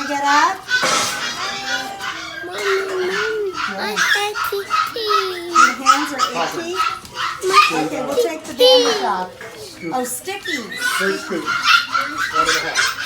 to get up? Your hands are itchy? Okay, we'll take the bandage off. Oh, sticky. First scoop. 1.5.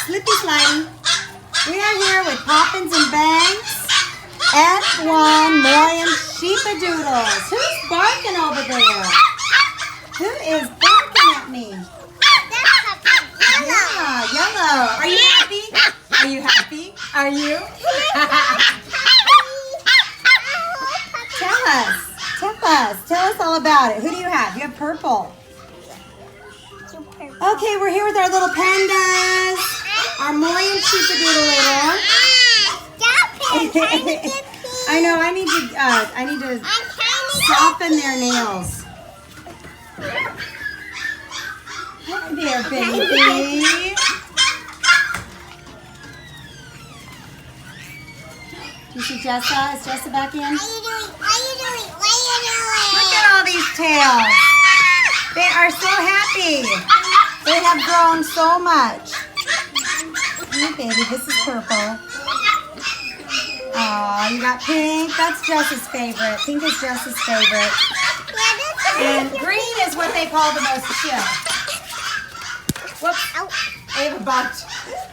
Slippy sliding. We are here with Poppins and Banks, F1 Moyen Sheepadoodles. Who's barking over there? Who is barking at me? Yeah, yellow. Are you happy? Are you happy? Are you? Tell us all about it. Who do you have? You have purple. Okay, we're here with our little pandas. Our Moyen Sheepadoodle little. I know. I need to soften their nails. Hi there, baby. Do you see Jessa? Is Jessa back in? Look at all these tails. They are so happy. They have grown so much. Hey, baby, this is purple. Aw, you got pink. That's Jess's favorite. Pink is Jess's favorite. And green is what they call the most chill. Whoops. Ava bonked.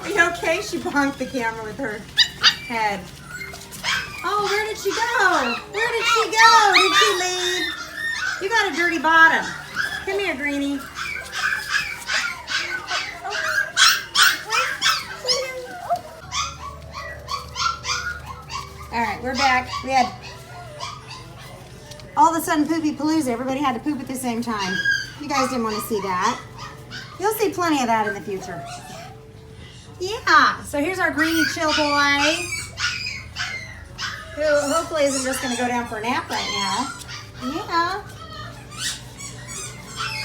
Are you okay? She bonked the camera with her head. Oh, where did she go? Where did she go? Did she leave? You got a dirty bottom. Come here, Greenie. All right, we're back. We had all of a sudden poopy palooza. Everybody had to poop at the same time. You guys didn't want to see that. You'll see plenty of that in the future. Yeah, so here's our Greenie chill boy, who hopefully isn't just going to go down for a nap right now. Yeah.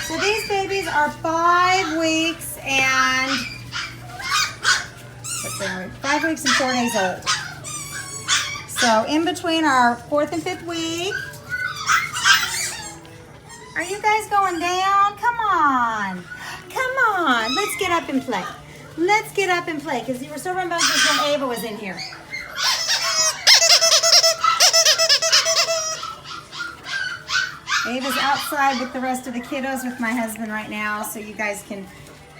So these babies are 5 weeks and, what's that? 5 weeks and 4 days old. So in between our 4th and 5th week. Are you guys going down? Come on. Come on. Let's get up and play. Let's get up and play because you were so rambunctious when Ava was in here. Ava's outside with the rest of the kiddos with my husband right now, so you guys can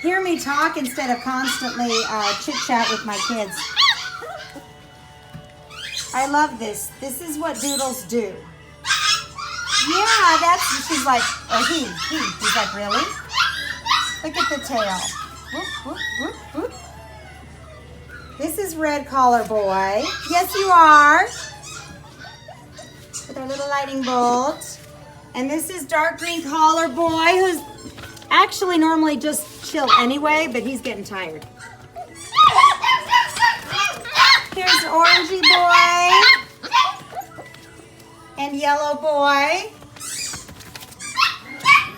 hear me talk instead of constantly chit-chat with my kids. I love this. This is what doodles do. Yeah, that's, she's like, or he. He's like, really? Look at the tail. Whoop, whoop, whoop, whoop. This is red collar boy. Yes, you are. With our little lightning bolt. And this is dark green collar boy, who's actually normally just chill anyway, but he's getting tired. Here's orangey boy and yellow boy.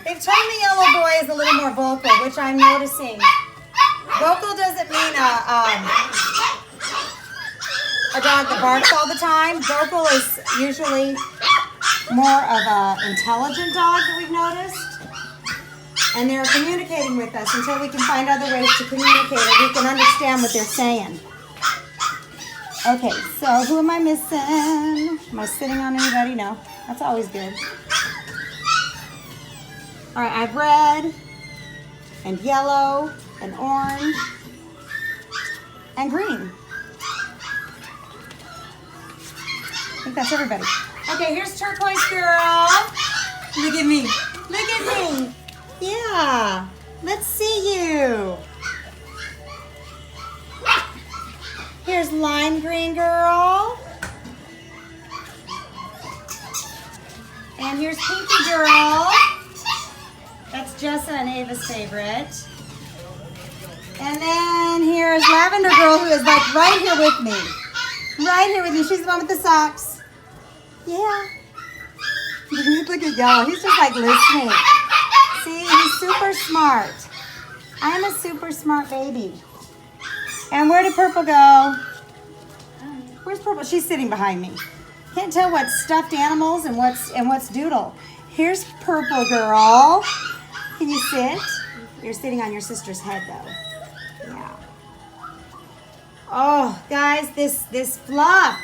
They've told me yellow boy is a little more vocal, which I'm noticing. Vocal doesn't mean a dog that barks all the time. Vocal is usually more of an intelligent dog that we've noticed. And they're communicating with us until we can find other ways to communicate or we can understand what they're saying. Okay, so who am I missing? Am I sitting on anybody? No, that's always good. All right, I have red and yellow and orange and green. I think that's everybody. Okay, here's turquoise girl. Look at me. Look at me. Yeah, let's see you. Here's lime green girl. And here's pinky girl. That's Jessa and Ava's favorite. And then here's Lavender Girl, who is like right here with me. Right here with me. She's the one with the socks. Yeah. Look at Yellow. He's just like listening. See, he's super smart. I'm a super smart baby. And where did Purple go? Where's Purple? She's sitting behind me. Can't tell what's stuffed animals and what's Doodle. Here's Purple Girl. Can you sit? You're sitting on your sister's head though. Yeah. Oh, guys, this fluff.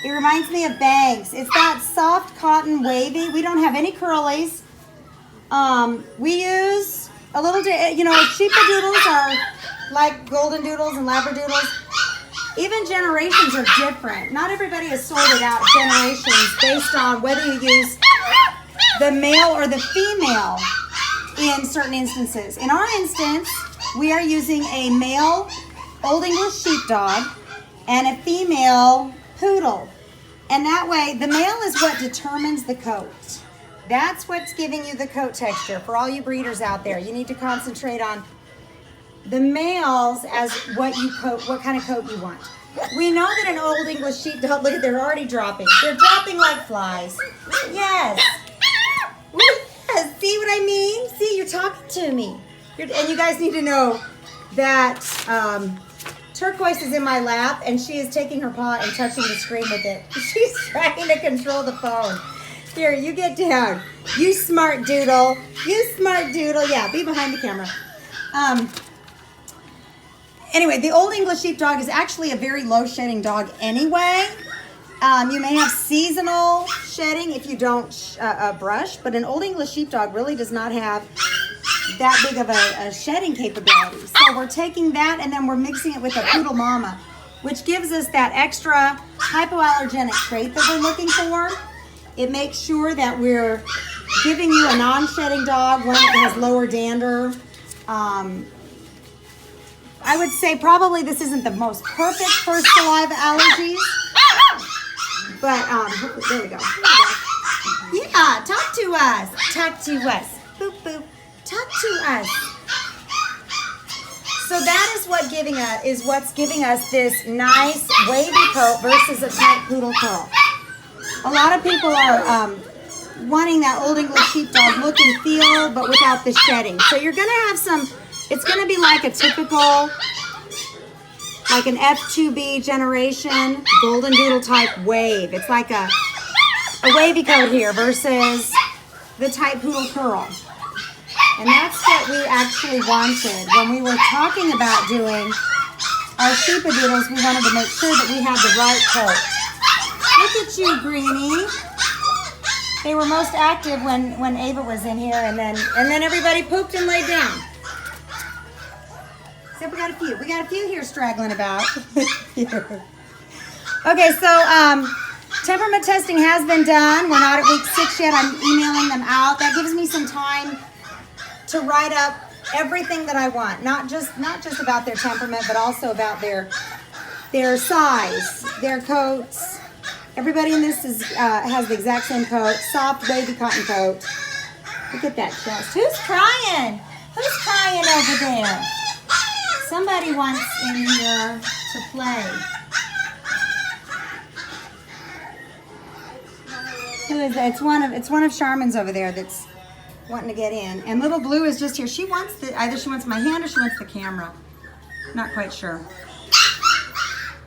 It reminds me of Banks. It's that soft cotton wavy. We don't have any curlies. We use a little, Sheepadoodles are like golden doodles and labradoodles. Even generations are different. Not everybody is sorted out generations based on whether you use the male or the female in certain instances. In our instance, we are using a male Old English Sheepdog and a female Poodle. And that way, the male is what determines the coat. That's what's giving you the coat texture. For all you breeders out there, you need to concentrate on the males as what kind of coat you want. We know that an Old English Sheepdog, look at, they're already dropping. They're dropping like flies. Yes. Yes. See what I mean? See, you're talking to me. And you guys need to know that Turquoise is in my lap, and she is taking her paw and touching the screen with it. She's trying to control the phone. Here, you get down. You smart doodle. You smart doodle. Yeah, be behind the camera. Anyway, the Old English Sheepdog is actually a very low shedding dog anyway. You may have seasonal shedding if you don't brush, but an Old English Sheepdog really does not have that big of a shedding capability. So we're taking that and then we're mixing it with a Poodle Mama, which gives us that extra hypoallergenic trait that we're looking for. It makes sure that we're giving you a non-shedding dog, one that has lower dander. I would say probably this isn't the most perfect for saliva allergies, but there we go. Yeah, talk to us. Talk to us. Boop, boop. Talk to us. So that is what's giving us this nice wavy coat versus a tight poodle curl. A lot of people are wanting that Old English Sheepdog look and feel, but without the shedding. So you're gonna have some. It's gonna be like a typical, like an F2B generation golden doodle type wave. It's like a wavy coat here versus the tight poodle curl. And that's what we actually wanted. When we were talking about doing our Sheepadoodles, we wanted to make sure that we had the right coat. Look at you, Greenie. They were most active when Ava was in here, and then everybody pooped and laid down. Except we got a few here straggling about. Okay, so temperament testing has been done. We're not at week 6 yet. I'm emailing them out. That gives me some time to write up everything that I want, not just about their temperament, but also about their size, their coats. Everybody in this has the exact same coat, soft wavy cotton coat. Look at that chest. Who's crying? Who's crying over there? Somebody wants in here to play. Who is that? It's one of Charmin's over there that's wanting to get in. And little Blue is just here. She wants either she wants my hand or she wants the camera. Not quite sure.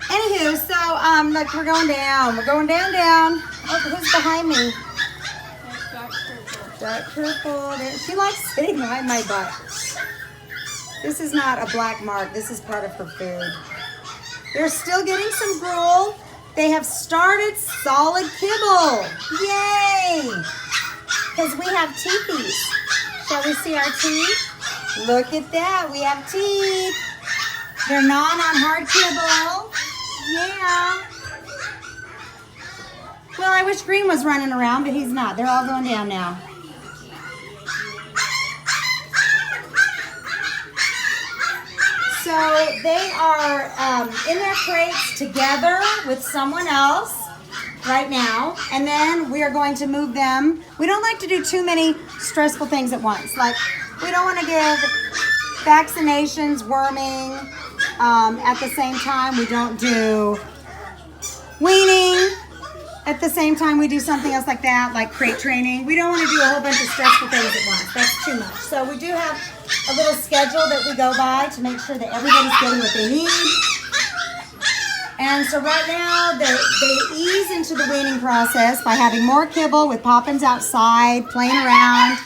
Anywho, so look, we're going down. We're going down. Oh, who's behind me? Dark purple. She likes sitting behind my butt. This is not a black mark. This is part of her food. They're still getting some gruel. They have started solid kibble. Yay! Because we have teethies. Shall we see our teeth? Look at that. We have teeth. They're gnawing on hard kibble. Yeah. Well, I wish Green was running around, but he's not. They're all going down now. So they are in their crates together with someone else right now, and then we are going to move them. We don't like to do too many stressful things at once. Like We don't want to give vaccinations, worming at the same time. We don't do weaning at the same time. We do something else like that, like crate training. We don't want to do a whole bunch of stressful things at once. That's too much. So we do have a little schedule that we go by to make sure that everybody's getting what they need. And so right now, they ease into the weaning process by having more kibble with Poppins outside, playing around.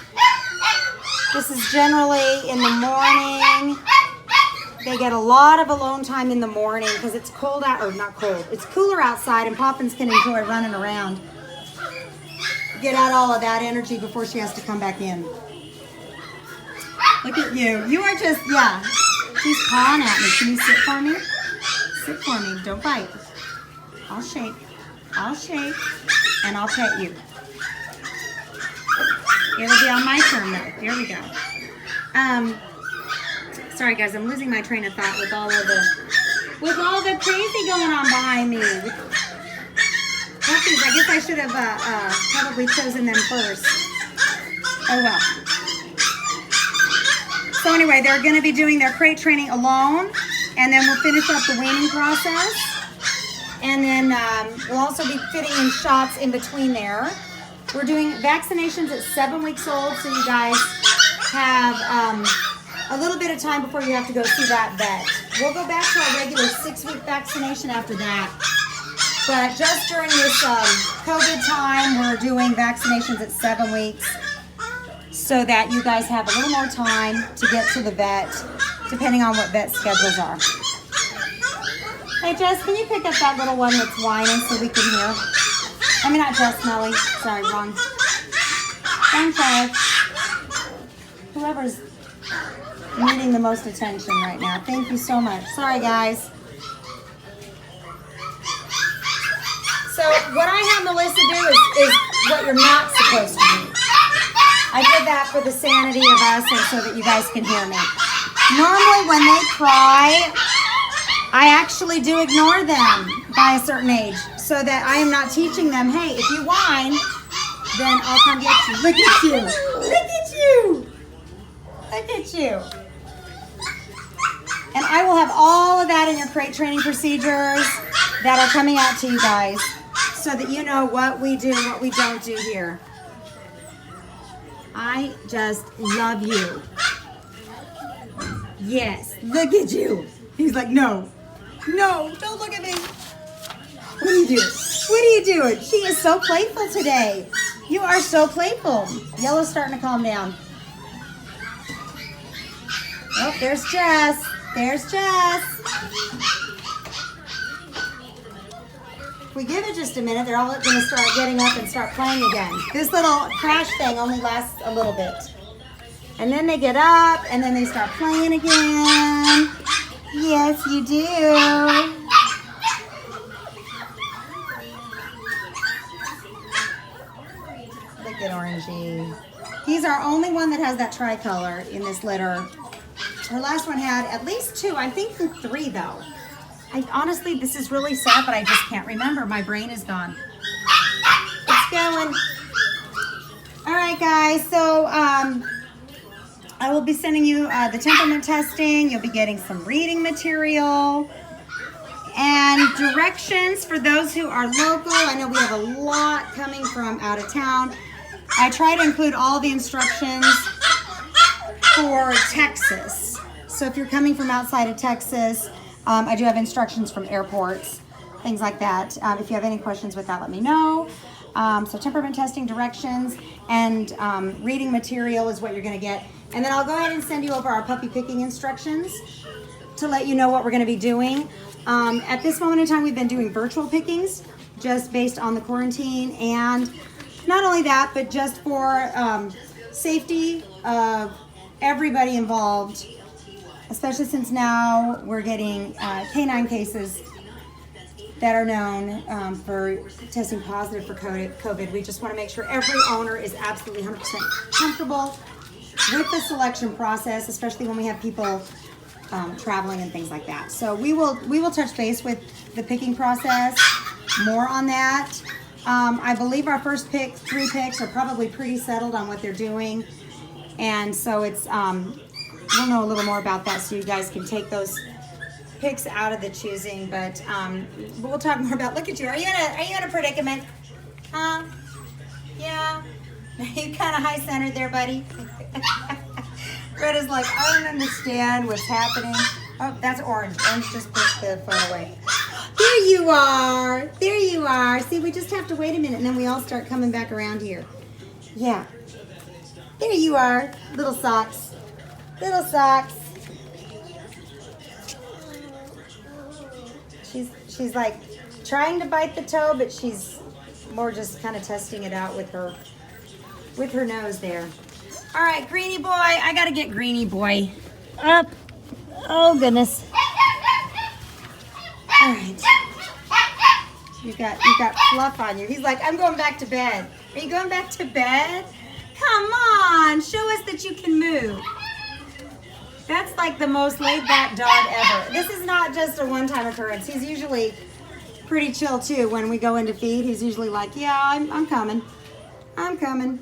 This is generally in the morning. They get a lot of alone time in the morning because it's cold out, or not cold, it's cooler outside, and Poppins can enjoy running around. Get out all of that energy before she has to come back in. Look at you. You are just, yeah. She's pawing at me. Can you sit for me? Sit for me. Don't bite. I'll shake. I'll shake. And I'll pet you. It'll be on my turn though. There we go. Sorry guys, I'm losing my train of thought with all the crazy going on behind me. Puppies, I guess I should have probably chosen them first. Oh well. So anyway, they're going to be doing their crate training alone, and then we'll finish up the weaning process. And then we'll also be fitting in shots in between there. We're doing vaccinations at 7 weeks old, so you guys have a little bit of time before you have to go see that vet. We'll go back to our regular 6-week vaccination after that. But just during this COVID time, we're doing vaccinations at 7 weeks so that you guys have a little more time to get to the vet, depending on what vet schedules are. Hey, Jess, can you pick up that little one that's whining so we can hear? I mean, not Jess, Melly. Sorry, wrong. Thanks, Alex. Whoever's needing the most attention right now. Thank you so much. Sorry, guys. So what I have Melissa do is what you're not supposed to do. I did that for the sanity of us and so that you guys can hear me. Normally when they cry, I actually do ignore them by a certain age so that I am not teaching them, hey, if you whine, then I'll come get you. Look at you. Look at you. Look at you. And I will have all of that in your crate training procedures that are coming out to you guys so that you know what we do and what we don't do here. I just love you. Yes, look at you. He's like, no, no, don't look at me. What are you doing? What are you doing? She is so playful today. You are so playful. Yellow's starting to calm down. Oh, there's Jess. There's Jess. If we give it just a minute, they're all going to start getting up and start playing again. This little crash thing only lasts a little bit. And then they get up, and then they start playing again. Yes, you do. Look at Orangey. He's our only one that has that tricolor in this litter. Her last one had at least 2, I think 3 though. Honestly, this is really sad, but I just can't remember. My brain is gone. It's going. All right, guys. So I will be sending you the temperament testing. You'll be getting some reading material and directions for those who are local. I know we have a lot coming from out of town. I try to include all the instructions for Texas. So if you're coming from outside of Texas, I do have instructions from airports, things like that. If you have any questions with that, let me know. So temperament testing, directions, and reading material is what you're going to get. And then I'll go ahead and send you over our puppy picking instructions to let you know what we're going to be doing. At this moment in time, we've been doing virtual pickings just based on the quarantine. And not only that, but just for safety of everybody involved, especially since now we're getting canine cases that are known for testing positive for COVID. We just want to make sure every owner is absolutely 100% comfortable with the selection process, especially when we have people traveling and things like that. So we will touch base with the picking process, more on that. I believe our first 3 picks are probably pretty settled on what they're doing. And so it's, we'll know a little more about that so you guys can take those picks out of the choosing. But we'll talk more about, look at you. Are you in a predicament? Huh? Yeah. You kind of high-centered there, buddy. Greta's like, I don't understand what's happening. Oh, that's Orange. Orange just pushed the phone away. There you are. There you are. See, we just have to wait a minute, and then we all start coming back around here. Yeah. There you are. Little socks. Little socks. She's like trying to bite the toe, but she's more just kind of testing it out with her nose there. All right, Greenie boy. I gotta get Greenie boy up. Oh goodness. All right. You got fluff on you. He's like, I'm going back to bed. Are you going back to bed? Come on, show us that you can move. That's like the most laid back dog ever. This is not just a one-time occurrence. He's usually pretty chill too. When we go in to feed, he's usually like, yeah, I'm coming. I'm coming.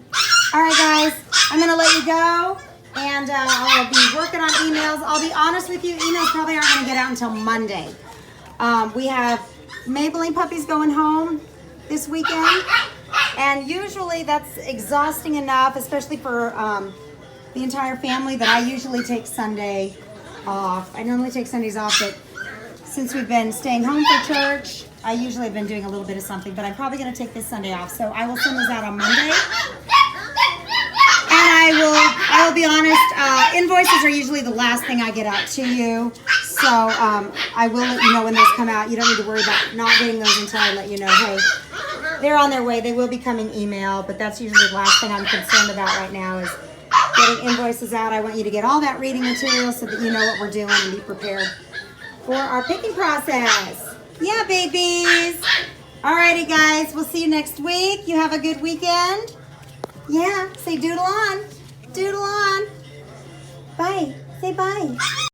All right, guys, I'm gonna let you go. And I'll be working on emails. I'll be honest with you, emails probably aren't gonna get out until Monday. We have Maybelline puppies going home this weekend. And usually that's exhausting enough, especially for the entire family, that I usually take Sunday off. I normally take Sundays off, but since we've been staying home for church, I usually have been doing a little bit of something, but I'm probably gonna take this Sunday off. So I will send those out on Monday. And I will be honest, invoices are usually the last thing I get out to you. So I will let you know when those come out. You don't need to worry about not getting those until I let you know, hey, they're on their way. They will be coming email, but that's usually the last thing I'm concerned about right now is getting invoices out. I want you to get all that reading material so that you know what we're doing and be prepared for our picking process. Yeah, babies. Alrighty, guys. We'll see you next week. You have a good weekend. Yeah. Say doodle on. Doodle on. Bye. Say bye.